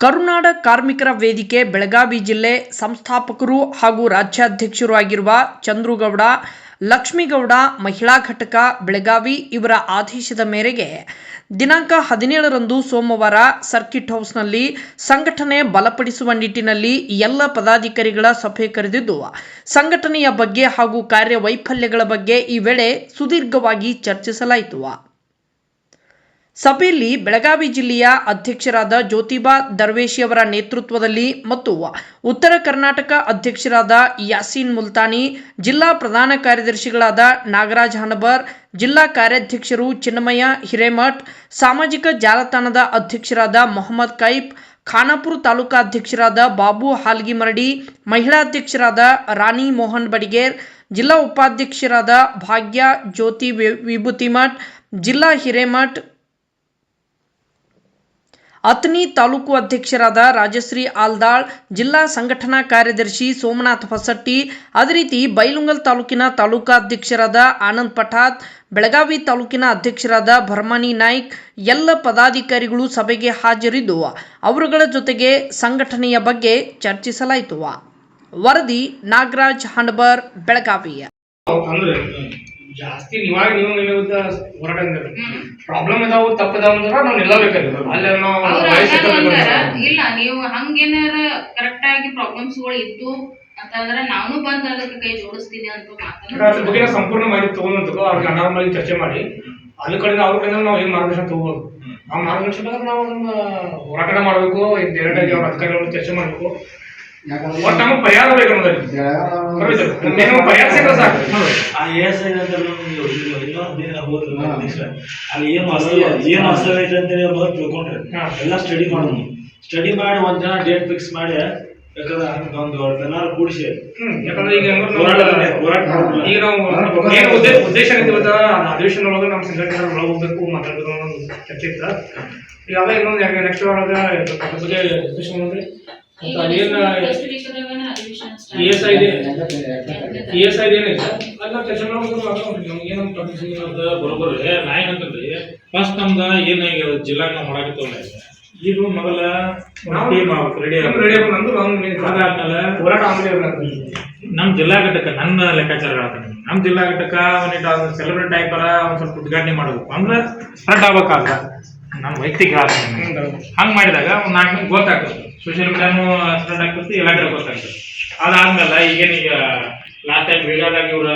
ಕರುನಾಡ ಕಾರ್ಮಿಕರ ವೇದಿಕೆ ಬೆಳಗಾವಿ ಜಿಲ್ಲೆ ಸಂಸ್ಥಾಪಕರು ಹಾಗೂ ರಾಜ್ಯಾಧ್ಯಕ್ಷರು ಆಗಿರುವ ಚಂದ್ರುಗೌಡ, ಲಕ್ಷ್ಮೀಗೌಡ ಮಹಿಳಾ ಘಟಕ ಬೆಳಗಾವಿ ಇವರ ಆದೇಶದ ಮೇರೆಗೆ ದಿನಾಂಕ 17ರಂದು ಸೋಮವಾರ ಸರ್ಕಿಟ್ ಹೌಸ್ನಲ್ಲಿ ಸಂಘಟನೆ ಬಲಪಡಿಸುವ ನಿಟ್ಟಿನಲ್ಲಿ ಎಲ್ಲ ಪದಾಧಿಕಾರಿಗಳ ಸಭೆ ಕರೆದಿದ್ದು, ಸಂಘಟನೆಯ ಬಗ್ಗೆ ಹಾಗೂ ಕಾರ್ಯವೈಫಲ್ಯಗಳ ಬಗ್ಗೆ ಈ ವೇಳೆ ಸುದೀರ್ಘವಾಗಿ ಚರ್ಚಿಸಲಾಯಿತು. ಸಭೆಯಲ್ಲಿ ಬೆಳಗಾವಿ ಜಿಲ್ಲೆಯ ಅಧ್ಯಕ್ಷರಾದ ಜ್ಯೋತಿಬಾ ದರ್ವೇಶಿಯವರ ನೇತೃತ್ವದಲ್ಲಿ ಮತ್ತು ಉತ್ತರ ಕರ್ನಾಟಕ ಅಧ್ಯಕ್ಷರಾದ ಯಾಸೀನ್ ಮುಲ್ತಾನಿ, ಜಿಲ್ಲಾ ಪ್ರಧಾನ ಕಾರ್ಯದರ್ಶಿಗಳಾದ ನಾಗರಾಜ್ ಹನಬರ್, ಜಿಲ್ಲಾ ಕಾರ್ಯಾಧ್ಯಕ್ಷರು ಚಿನ್ನಮಯ್ಯ ಹಿರೇಮಠ್, ಸಾಮಾಜಿಕ ಜಾಲತಾಣದ ಅಧ್ಯಕ್ಷರಾದ ಮೊಹಮ್ಮದ್ ಕೈಫ್, ಖಾನಾಪುರ ತಾಲೂಕಾಧ್ಯಕ್ಷರಾದ ಬಾಬು ಹಾಲ್ಗಿಮರಡಿ, ಮಹಿಳಾಧ್ಯಕ್ಷರಾದ ರಾಣಿ ಮೋಹನ್ ಬಡಿಗೇರ್, ಜಿಲ್ಲಾ ಉಪಾಧ್ಯಕ್ಷರಾದ ಭಾಗ್ಯ ಜ್ಯೋತಿ ವಿಭೂತಿಮಠ್, ಜಿಲ್ಲಾ ಹಿರೇಮಠ್, ಅತನಿ ತಾಲೂಕು ಅಧ್ಯಕ್ಷರಾದ ರಾಜಶ್ರೀ ಆಲ್ದಾಳ್, ಜಿಲ್ಲಾ ಸಂಘಟನಾ ಕಾರ್ಯದರ್ಶಿ ಸೋಮನಾಥ್ ಹೊಸಟ್ಟಿ, ಅದೇ ರೀತಿ ಬೈಲುಂಗಲ್ ತಾಲೂಕಿನ ತಾಲೂಕಾಧ್ಯಕ್ಷರಾದ ಆನಂದ್ ಪಠಾತ್, ಬೆಳಗಾವಿ ತಾಲೂಕಿನ ಅಧ್ಯಕ್ಷರಾದ ಭರಮಾನಿ ನಾಯ್ಕ್ ಎಲ್ಲ ಪದಾಧಿಕಾರಿಗಳು ಸಭೆಗೆ ಹಾಜರಿದ್ದು ಅವರುಗಳ ಜೊತೆಗೆ ಸಂಘಟನೆಯ ಬಗ್ಗೆ ಚರ್ಚಿಸಲಾಯಿತು. ವರದಿ ನಾಗರಾಜ್ ಹನಬರ್, ಬೆಳಗಾವಿ. ಜಾಸ್ತಿ ನೀವಾಗಿ ನೀವು ಹೋರಾಟ ಪ್ರಾಬ್ಲಮ್ ಇದಾವ ತಪ್ಪದಾವ ಅಂದ್ರೆ ನಾವು ನಿಲ್ಲಬೇಕಾಗಿಲ್ಲ. ಇಲ್ಲ ನೀವು ಹಂಗೇನಾರ ಕರೆಕ್ಟ್ ಆಗಿ ಪ್ರಾಬ್ಲಮ್ಸ್ ಗಳು ಇದ್ದು ಅಂತಂದ್ರೆ ನಾನು ಬಂದು ಅದಕ್ಕೆ ಕೈ ಜೋಡಿಸ್ತೀನಿ ಅಂತ ಅದ್ರ ಬಗ್ಗೆ ಸಂಪೂರ್ಣ ಮಾಹಿತಿ ತಗೊಂಡು ಅವ್ರಿಗೆ ಅನಾರ್ಮಲ್ ಚರ್ಚೆ ಮಾಡಿ ಅದ್ರ ಕಡೆ ಅವ್ರ ಕಡೆ ನಾವು ಏನ್ ಮಾರ್ಗದರ್ಶನ ತಗೋಬಹುದು. ಆ ಮಾರ್ಗದರ್ಶನ ನಾವು ಹೋರಾಟ ಮಾಡಬೇಕು, ಡೈರೆಕ್ಟಾಗಿ ಅವ್ರ ಅಧಿಕಾರಿಗಳು ಚರ್ಚೆ ಮಾಡಬೇಕು. ನಮಗೆ ಪರಿಹಾರ ಬೇಕು ಪರಿಹಾರ ಸಿಕ್ಕ ಸಾಕು. ಅಲ್ಲಿ ಏನು ಅಸಲ ಐತೆ ಅಂತ ತಿಳ್ಕೊಂಡ್ರೆ ಎಲ್ಲ ಸ್ಟಡಿ ಮಾಡೋದು. ಸ್ಟಡಿ ಮಾಡಿ ಒಂದ್ ಜನ ಡೇಟ್ ಫಿಕ್ಸ್ ಮಾಡಿ ಯಾಕಂದ್ರೆ ಒಂದು ಎಲ್ಲಾರು ಕೂಡಿಸಿ ಯಾಕಂದ್ರೆ ಈಗ ಈಗ ನಾವು ಏನು ಉದ್ದೇಶ ಅಧಿವೇಶನ ಒಳಗೆ ನಮ್ಮ ಸಂಘಟನೆ ಒಳಗೆ ಹೋಗ್ಬೇಕು ಮಾತಾಡೋದು ಚರ್ಚೆ ಇತ್ತ. ಈಗ ಅದ ಇನ್ನೊಂದು ನೆಕ್ಸ್ಟ್ ಒಳಗೆ ಅಧಿವೇಶನ ಅಂದ್ರೆ ಬರೋಬರ್ ನಾ ಏನಂತಂದ್ರಿ ಫಸ್ಟ್ ನಮ್ದ ಏನಾಗ್ಯದ ಜಿಲ್ಲಾ ನಾವು ಮಾಡಾಕತ್ತವಲ್ಲ ಈಗ ಮೊದಲ ನಮ್ ಜಿಲ್ಲಾ ಘಟಕ ನನ್ನ ಲೆಕ್ಕಾಚಾರ ಹೇಳ್ತಾನೆ. ನಮ್ ಜಿಲ್ಲಾ ಘಟಕ ಸೆಲೆಬ್ರೇಟ್ ಆಯ್ತಾರ ಒಂದ್ ಸ್ವಲ್ಪ ಉದ್ಘಾಟನೆ ಮಾಡಬೇಕು ಅಂದ್ರೆ ಸ್ಪ್ರೆಡ್ ಆಗ್ಬೇಕಾಗ ನಮ್ ವೈಯಕ್ತಿಕ ಹಂಗ್ ಮಾಡಿದಾಗ ಒಂದ್ 4 ಮಂದಿ ಗೊತ್ತಾಗ್ತದೆ. ಸೋಷಿಯಲ್ ಮೀಡಿಯಾನು ಸ್ಪ್ರೆಡ್ ಆಗ್ತದೆ, ಎಲ್ಲ ಗೊತ್ತಾಗ್ತದೆ. ಅದಾದ್ಮೇಲೆ ಈಗೇನೀಗ ಲಾಸ್ಟ್ ಟೈಮ್ ಬೇಕಾದಾಗ ಇವ್ರ